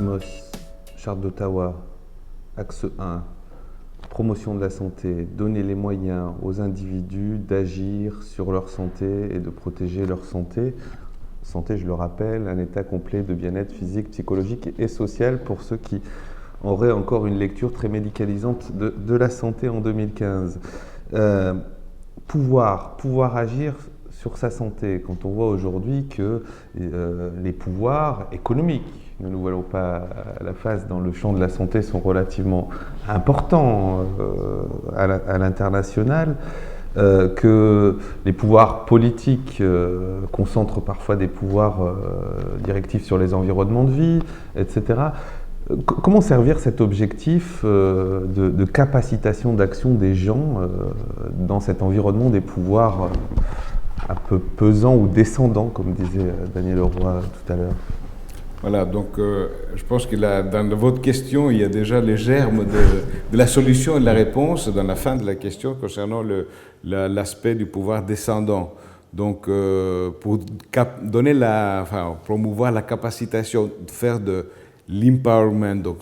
CIMOS, Charte d'Ottawa, axe 1, promotion de la santé, donner les moyens aux individus d'agir sur leur santé et de protéger leur santé. Santé, je le rappelle, un état complet de bien-être physique, psychologique et social pour ceux qui auraient encore une lecture très médicalisante de la santé en 2015. Pouvoir agir sur sa santé, quand on voit aujourd'hui que les pouvoirs économiques, ne nous voilons pas la face, dans le champ de la santé sont relativement importants à l'international, que les pouvoirs politiques concentrent parfois des pouvoirs directifs sur les environnements de vie, etc. Comment servir cet objectif de capacitation d'action des gens dans cet environnement des pouvoirs un peu pesants ou descendants, comme disait Daniel Leroy tout à l'heure? Voilà, donc je pense que dans votre question, il y a déjà les germes de la solution et de la réponse dans la fin de la question concernant l'aspect du pouvoir descendant. Donc, pour promouvoir la capacitation de faire de l'empowerment, donc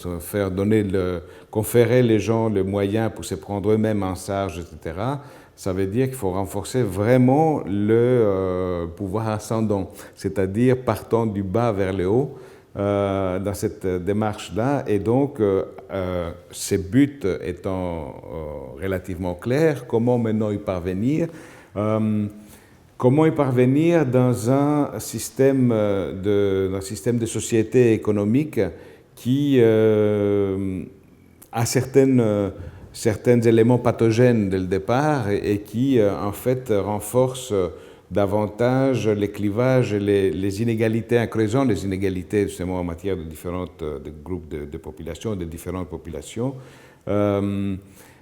conférer les gens les moyens pour se prendre eux-mêmes en charge, etc., ça veut dire qu'il faut renforcer vraiment le pouvoir ascendant, c'est-à-dire partant du bas vers le haut, dans cette démarche-là. Et donc, ces buts étant relativement clairs, comment maintenant y parvenir? Comment y parvenir dans un système de société économique qui a certains éléments pathogènes dès le départ et qui, en fait, renforce davantage les clivages et les inégalités, en creusant les inégalités justement en matière de différents groupes de populations, de différentes populations.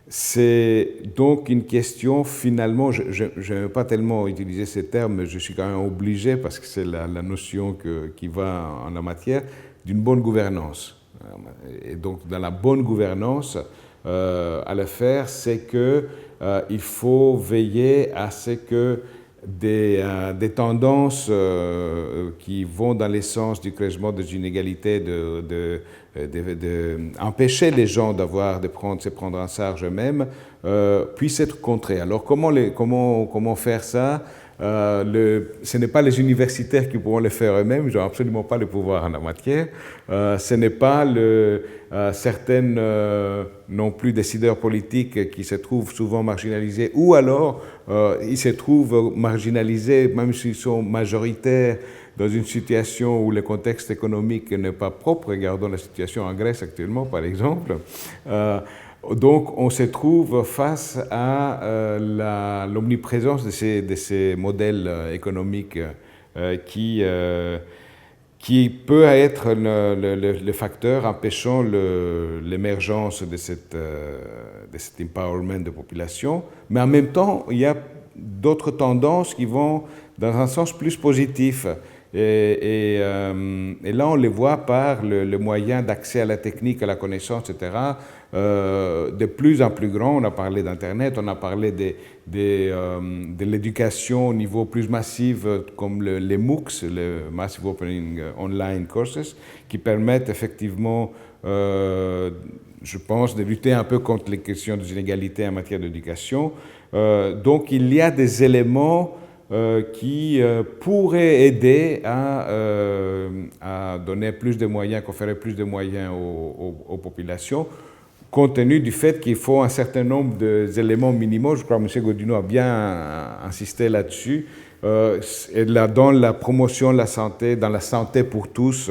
C'est donc une question, finalement, je n'aime pas tellement utiliser ces termes, mais je suis quand même obligé, parce que c'est la notion qui va en la matière, d'une bonne gouvernance. Et donc, dans la bonne gouvernance, à le faire, c'est qu'il faut veiller à ce que des tendances qui vont dans le sens du creusement des inégalités, empêcher les gens de se prendre en charge eux-mêmes, puissent être contrées. Alors comment faire ça? Ce n'est pas les universitaires qui pourront le faire eux-mêmes, ils n'ont absolument pas le pouvoir en la matière. Ce n'est pas certaines non plus décideurs politiques qui se trouvent souvent marginalisés, ou alors ils se trouvent marginalisés même s'ils sont majoritaires dans une situation où le contexte économique n'est pas propre. Regardons la situation en Grèce actuellement, par exemple. Donc, on se trouve face à l'omniprésence de ces modèles économiques qui peut être le facteur empêchant l'émergence de cet empowerment de population. Mais en même temps, il y a d'autres tendances qui vont dans un sens plus positif. Et là, on les voit par le moyen d'accès à la technique, à la connaissance, etc., de plus en plus grand. On a parlé d'Internet, on a parlé de l'éducation au niveau plus massif, comme les MOOCs, les Massive Opening Online Courses, qui permettent effectivement, je pense, de lutter un peu contre les questions des inégalités en matière d'éducation. Donc, il y a des éléments qui pourrait aider à donner plus de moyens, conférer plus de moyens aux populations, compte tenu du fait qu'il faut un certain nombre d'éléments minimaux. Je crois que M. Godinot a bien insisté là-dessus. Et dans la promotion de la santé, dans la santé pour tous,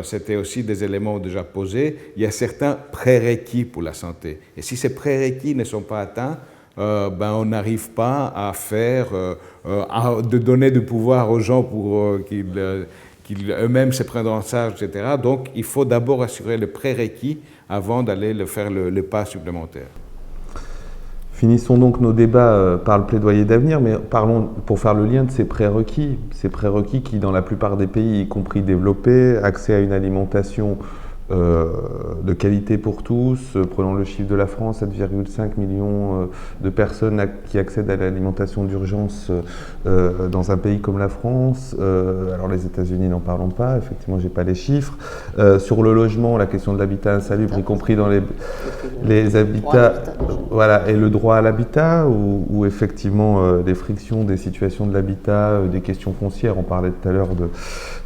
c'était aussi des éléments déjà posés. Il y a certains prérequis pour la santé. Et si ces prérequis ne sont pas atteints, on n'arrive pas à de donner du pouvoir aux gens pour qu'ils eux-mêmes se prennent en charge, etc. Donc, il faut d'abord assurer le prérequis avant d'aller faire le pas supplémentaire. Finissons donc nos débats par le plaidoyer d'avenir, mais parlons pour faire le lien de ces prérequis qui, dans la plupart des pays, y compris développés, accès à une alimentation de qualité pour tous. Prenons le chiffre de la France, 7,5 millions de personnes qui accèdent à l'alimentation d'urgence dans un pays comme la France. Alors les États-Unis, n'en parlons pas, effectivement, j'ai pas les chiffres. Sur le logement, la question de l'habitat insalubre, y compris dans les habitats, voilà, et le droit à l'habitat, où effectivement des frictions, des situations de l'habitat, des questions foncières. On parlait tout à l'heure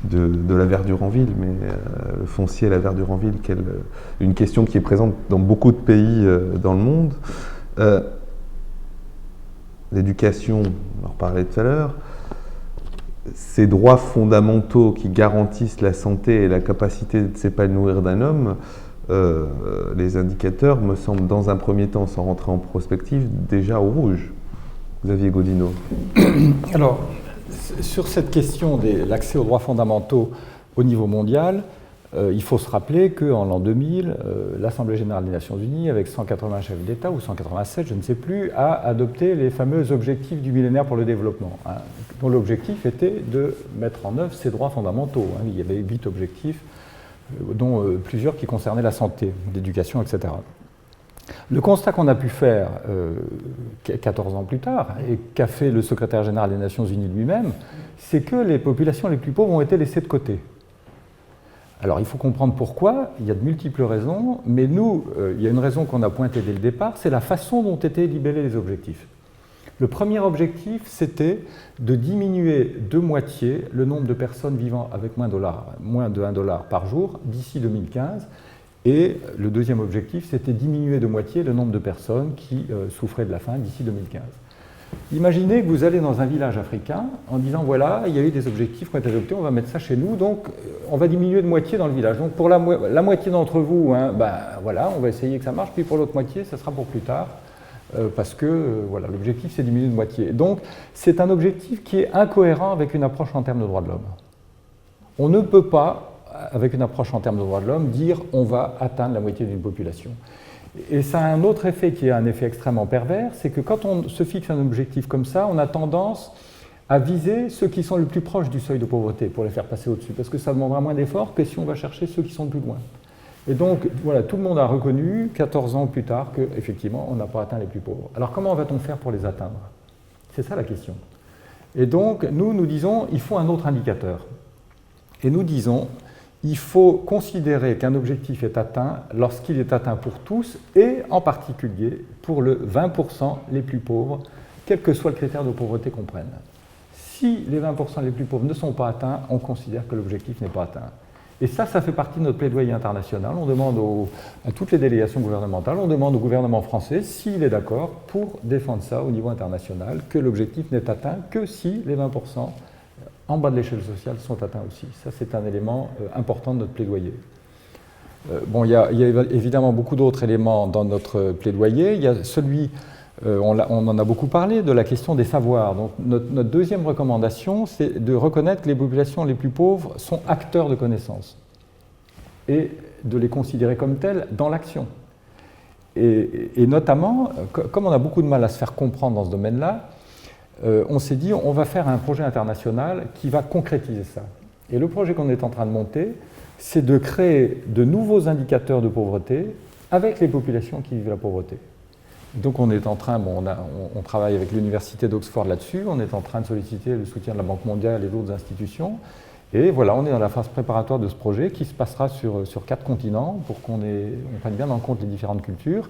de la verdure en ville, mais le foncier et la verdure en ville, une question qui est présente dans beaucoup de pays dans le monde. L'éducation, on en parlait tout à l'heure, ces droits fondamentaux qui garantissent la santé et la capacité de s'épanouir d'un homme, les indicateurs me semblent dans un premier temps, sans rentrer en prospective, déjà au rouge. Xavier Gaudinot. Alors, sur cette question de l'accès aux droits fondamentaux au niveau mondial, il faut se rappeler qu'en l'an 2000, l'Assemblée générale des Nations Unies, avec 180 chefs d'État, ou 187, je ne sais plus, a adopté les fameux objectifs du millénaire pour le développement, dont l'objectif était de mettre en œuvre ces droits fondamentaux. Il y avait 8 objectifs, dont plusieurs qui concernaient la santé, l'éducation, etc. Le constat qu'on a pu faire 14 ans plus tard, et qu'a fait le secrétaire général des Nations Unies lui-même, c'est que les populations les plus pauvres ont été laissées de côté. Alors il faut comprendre pourquoi, il y a de multiples raisons, mais nous, il y a une raison qu'on a pointée dès le départ, c'est la façon dont étaient libellés les objectifs. Le premier objectif, c'était de diminuer de moitié le nombre de personnes vivant avec moins de $1 par jour d'ici 2015. Et le deuxième objectif, c'était diminuer de moitié le nombre de personnes qui souffraient de la faim d'ici 2015. Imaginez que vous allez dans un village africain en disant voilà, il y a eu des objectifs qui ont été adoptés, on va mettre ça chez nous, donc on va diminuer de moitié dans le village. Donc pour la moitié d'entre vous, voilà, on va essayer que ça marche, puis pour l'autre moitié, ça sera pour plus tard, parce que voilà, l'objectif c'est diminuer de moitié. Donc c'est un objectif qui est incohérent avec une approche en termes de droits de l'homme. On ne peut pas, avec une approche en termes de droits de l'homme, dire on va atteindre la moitié d'une population. Et ça a un autre effet qui est un effet extrêmement pervers, c'est que quand on se fixe un objectif comme ça, on a tendance à viser ceux qui sont le plus proches du seuil de pauvreté pour les faire passer au-dessus, parce que ça demandera moins d'efforts que si on va chercher ceux qui sont le plus loin. Et donc, voilà, tout le monde a reconnu, 14 ans plus tard, qu'effectivement, on n'a pas atteint les plus pauvres. Alors comment va-t-on faire pour les atteindre? C'est ça la question. Et donc, nous disons, il faut un autre indicateur. Et nous disons, il faut considérer qu'un objectif est atteint lorsqu'il est atteint pour tous et en particulier pour le 20% les plus pauvres, quel que soit le critère de pauvreté qu'on prenne. Si les 20% les plus pauvres ne sont pas atteints, on considère que l'objectif n'est pas atteint. Et ça fait partie de notre plaidoyer international. On demande à toutes les délégations gouvernementales, on demande au gouvernement français s'il est d'accord pour défendre ça au niveau international, que l'objectif n'est atteint que si les 20% en bas de l'échelle sociale sont atteints aussi. Ça, c'est un élément important de notre plaidoyer. Bon, il y a évidemment beaucoup d'autres éléments dans notre plaidoyer. Il y a celui, on en a beaucoup parlé, de la question des savoirs. Donc, notre deuxième recommandation, c'est de reconnaître que les populations les plus pauvres sont acteurs de connaissances et de les considérer comme tels dans l'action. Et notamment, comme on a beaucoup de mal à se faire comprendre dans ce domaine-là, on s'est dit on va faire un projet international qui va concrétiser ça. Et le projet qu'on est en train de monter, c'est de créer de nouveaux indicateurs de pauvreté avec les populations qui vivent la pauvreté. Donc on est en train, on travaille avec l'université d'Oxford là-dessus, on est en train de solliciter le soutien de la Banque mondiale et d'autres institutions. Et voilà, on est dans la phase préparatoire de ce projet qui se passera sur 4 continents pour qu'on prenne bien en compte les différentes cultures.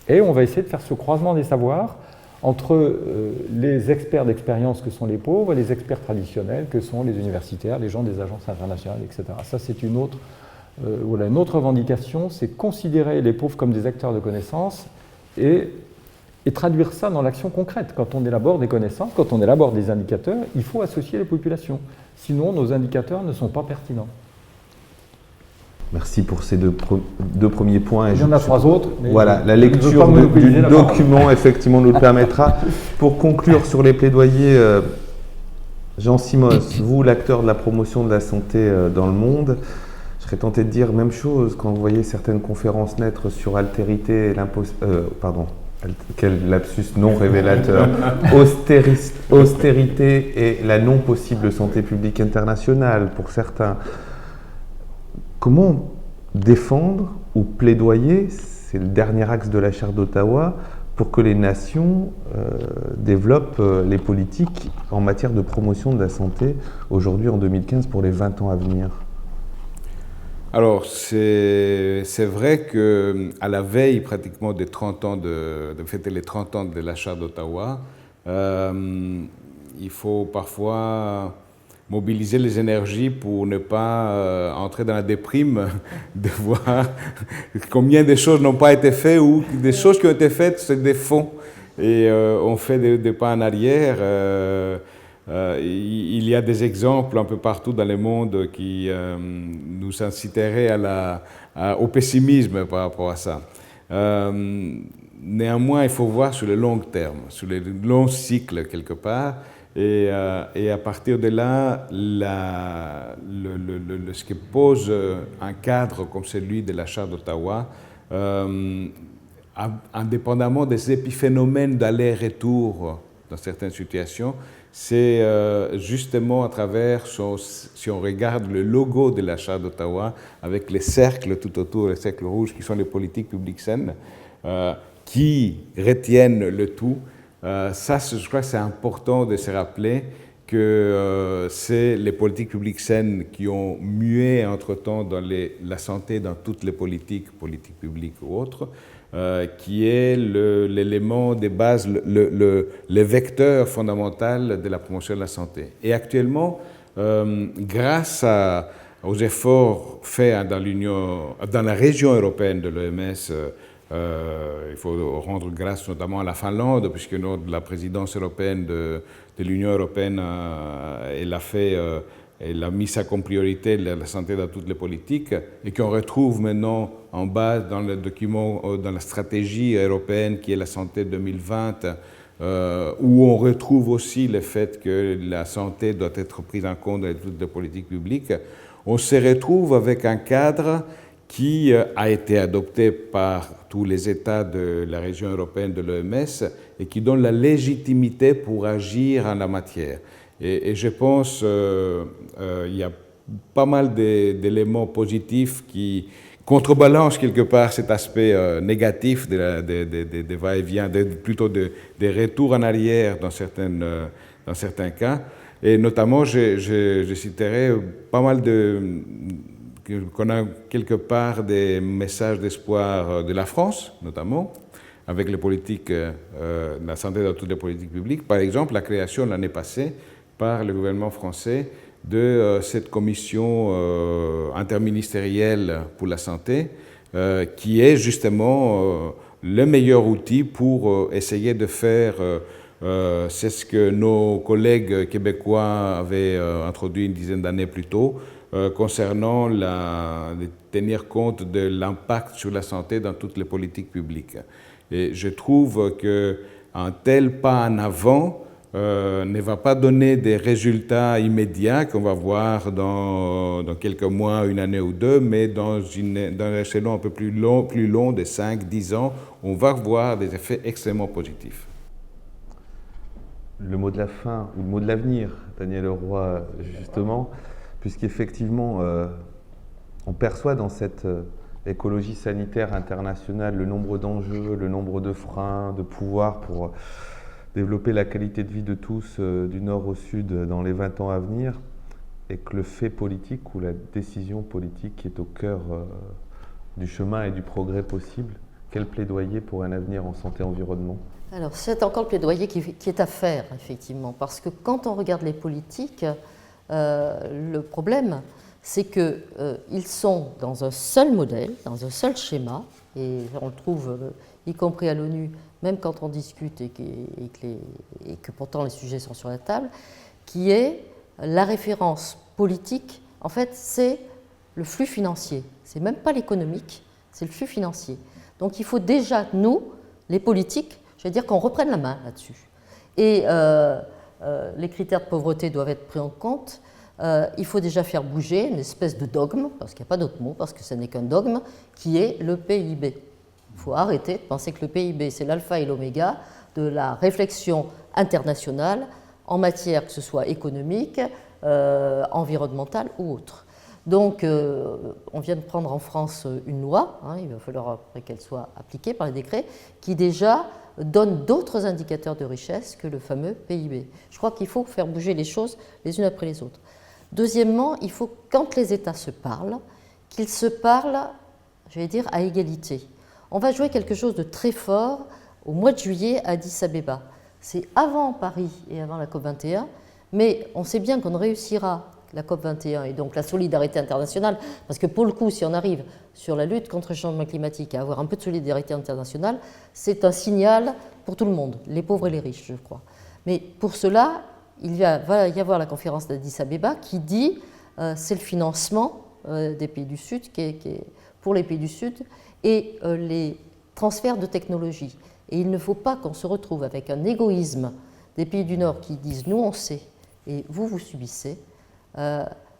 Et on va essayer de faire ce croisement des savoirs entre les experts d'expérience que sont les pauvres et les experts traditionnels que sont les universitaires, les gens des agences internationales, etc. Ça, c'est une autre revendication, c'est considérer les pauvres comme des acteurs de connaissances et traduire ça dans l'action concrète. Quand on élabore des connaissances, quand on élabore des indicateurs, il faut associer les populations. Sinon, nos indicateurs ne sont pas pertinents. Merci pour ces deux premiers points. Il y en a 3 autres. Mais voilà, la lecture du document, effectivement, nous le permettra. Pour conclure sur les plaidoyers, Jean Simos, vous, l'acteur de la promotion de la santé dans le monde, je serais tenté de dire même chose quand vous voyez certaines conférences naître sur altérité et quel lapsus non révélateur, austérité et la non possible santé publique internationale pour certains. Comment défendre ou plaidoyer, c'est le dernier axe de la Charte d'Ottawa, pour que les nations développent les politiques en matière de promotion de la santé aujourd'hui en 2015 pour les 20 ans à venir? Alors, c'est vrai qu'à la veille pratiquement des 30 ans de fêter les 30 ans de la Charte d'Ottawa, il faut parfois mobiliser les énergies pour ne pas entrer dans la déprime de voir combien de choses n'ont pas été faites ou des choses qui ont été faites se défont et on fait des pas en arrière. Il y a des exemples un peu partout dans le monde qui nous inciteraient au pessimisme par rapport à ça. Néanmoins, il faut voir sur le long terme, sur le long cycle quelque part, et à partir de là, ce qui pose un cadre comme celui de la Charte d'Ottawa, indépendamment des épiphénomènes d'aller-retour dans certaines situations, c'est justement à travers, si on regarde le logo de la Charte d'Ottawa, avec les cercles tout autour, les cercles rouges qui sont les politiques publiques saines, qui retiennent le tout. Ça, je crois que c'est important de se rappeler que c'est les politiques publiques saines qui ont mué entre-temps dans la santé, dans toutes les politiques publiques ou autres, qui est l'élément de base, le vecteur fondamental de la promotion de la santé. Et actuellement, grâce aux efforts faits dans la région européenne de l'OMS, il faut rendre grâce notamment à la Finlande, puisque la présidence européenne de l'Union européenne, elle a mis ça comme priorité, la santé dans toutes les politiques, et qu'on retrouve maintenant en bas dans le document, dans la stratégie européenne qui est la santé 2020, où on retrouve aussi le fait que la santé doit être prise en compte dans toutes les politiques publiques. On se retrouve avec un cadre qui a été adopté par tous les États de la région européenne de l'OMS et qui donne la légitimité pour agir en la matière. Et je pense qu'il y a pas mal d'éléments positifs qui contrebalancent quelque part cet aspect négatif des va-et-vient, plutôt des retours en arrière dans certains cas. Et notamment, je citerai pas mal qu'on a quelque part des messages d'espoir de la France, notamment, avec les politiques, la santé dans toutes les politiques publiques. Par exemple, la création l'année passée par le gouvernement français de cette commission interministérielle pour la santé, qui est justement le meilleur outil pour essayer de faire, c'est ce que nos collègues québécois avaient introduit une dizaine d'années plus tôt, concernant de tenir compte de l'impact sur la santé dans toutes les politiques publiques. Et je trouve qu'un tel pas en avant ne va pas donner des résultats immédiats qu'on va voir dans quelques mois, une année ou deux, mais dans un échelon un peu plus long de 5-10 ans, on va voir des effets extrêmement positifs. Le mot de la fin, ou le mot de l'avenir, Daniel Leroy, justement, puisqu'effectivement, on perçoit dans cette écologie sanitaire internationale le nombre d'enjeux, le nombre de freins, de pouvoirs pour développer la qualité de vie de tous du nord au sud dans les 20 ans à venir, et que le fait politique ou la décision politique est au cœur du chemin et du progrès possible. Quel plaidoyer pour un avenir en santé et environnement? Alors, c'est encore le plaidoyer qui est à faire, effectivement, parce que quand on regarde les politiques, le problème, c'est qu'ils sont dans un seul modèle, dans un seul schéma, et on le trouve, y compris à l'ONU, même quand on discute et que pourtant les sujets sont sur la table, qui est la référence politique. En fait, c'est le flux financier. C'est même pas l'économique, c'est le flux financier. Donc il faut déjà, nous, les politiques, je veux dire qu'on reprenne la main là-dessus. Et les critères de pauvreté doivent être pris en compte. Il faut déjà faire bouger une espèce de dogme, parce qu'il n'y a pas d'autre mot, parce que ce n'est qu'un dogme, qui est le PIB. Il faut arrêter de penser que le PIB, c'est l'alpha et l'oméga de la réflexion internationale en matière que ce soit économique, environnementale ou autre. Donc, on vient de prendre en France une loi, il va falloir après qu'elle soit appliquée par les décrets, qui déjà donne d'autres indicateurs de richesse que le fameux PIB. Je crois qu'il faut faire bouger les choses les unes après les autres. Deuxièmement, il faut, quand les États se parlent, qu'ils se parlent, j'allais dire, à égalité. On va jouer quelque chose de très fort au mois de juillet à Addis Abeba. C'est avant Paris et avant la COP21, mais on sait bien qu'on réussira la COP21 et donc la solidarité internationale, parce que pour le coup, si on arrive sur la lutte contre le changement climatique à avoir un peu de solidarité internationale, c'est un signal pour tout le monde, les pauvres et les riches, je crois. Mais pour cela, va y avoir la conférence d'Addis Abeba qui dit c'est le financement des pays du Sud, qui est pour les pays du Sud, et les transferts de technologie. Et il ne faut pas qu'on se retrouve avec un égoïsme des pays du Nord qui disent nous on sait et vous, vous subissez.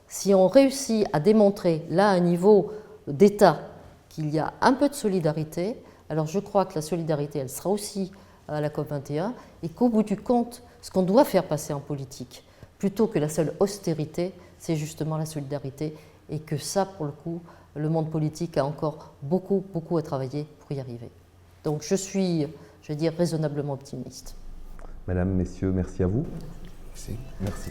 Si on réussit à démontrer là à un niveau d'État qu'il y a un peu de solidarité, alors je crois que la solidarité elle sera aussi à la COP21 et qu'au bout du compte, ce qu'on doit faire passer en politique, plutôt que la seule austérité, c'est justement la solidarité et que ça, pour le coup, le monde politique a encore beaucoup à travailler pour y arriver. Donc je suis, je vais dire, raisonnablement optimiste. Mesdames, Messieurs, merci à vous. Merci. Merci.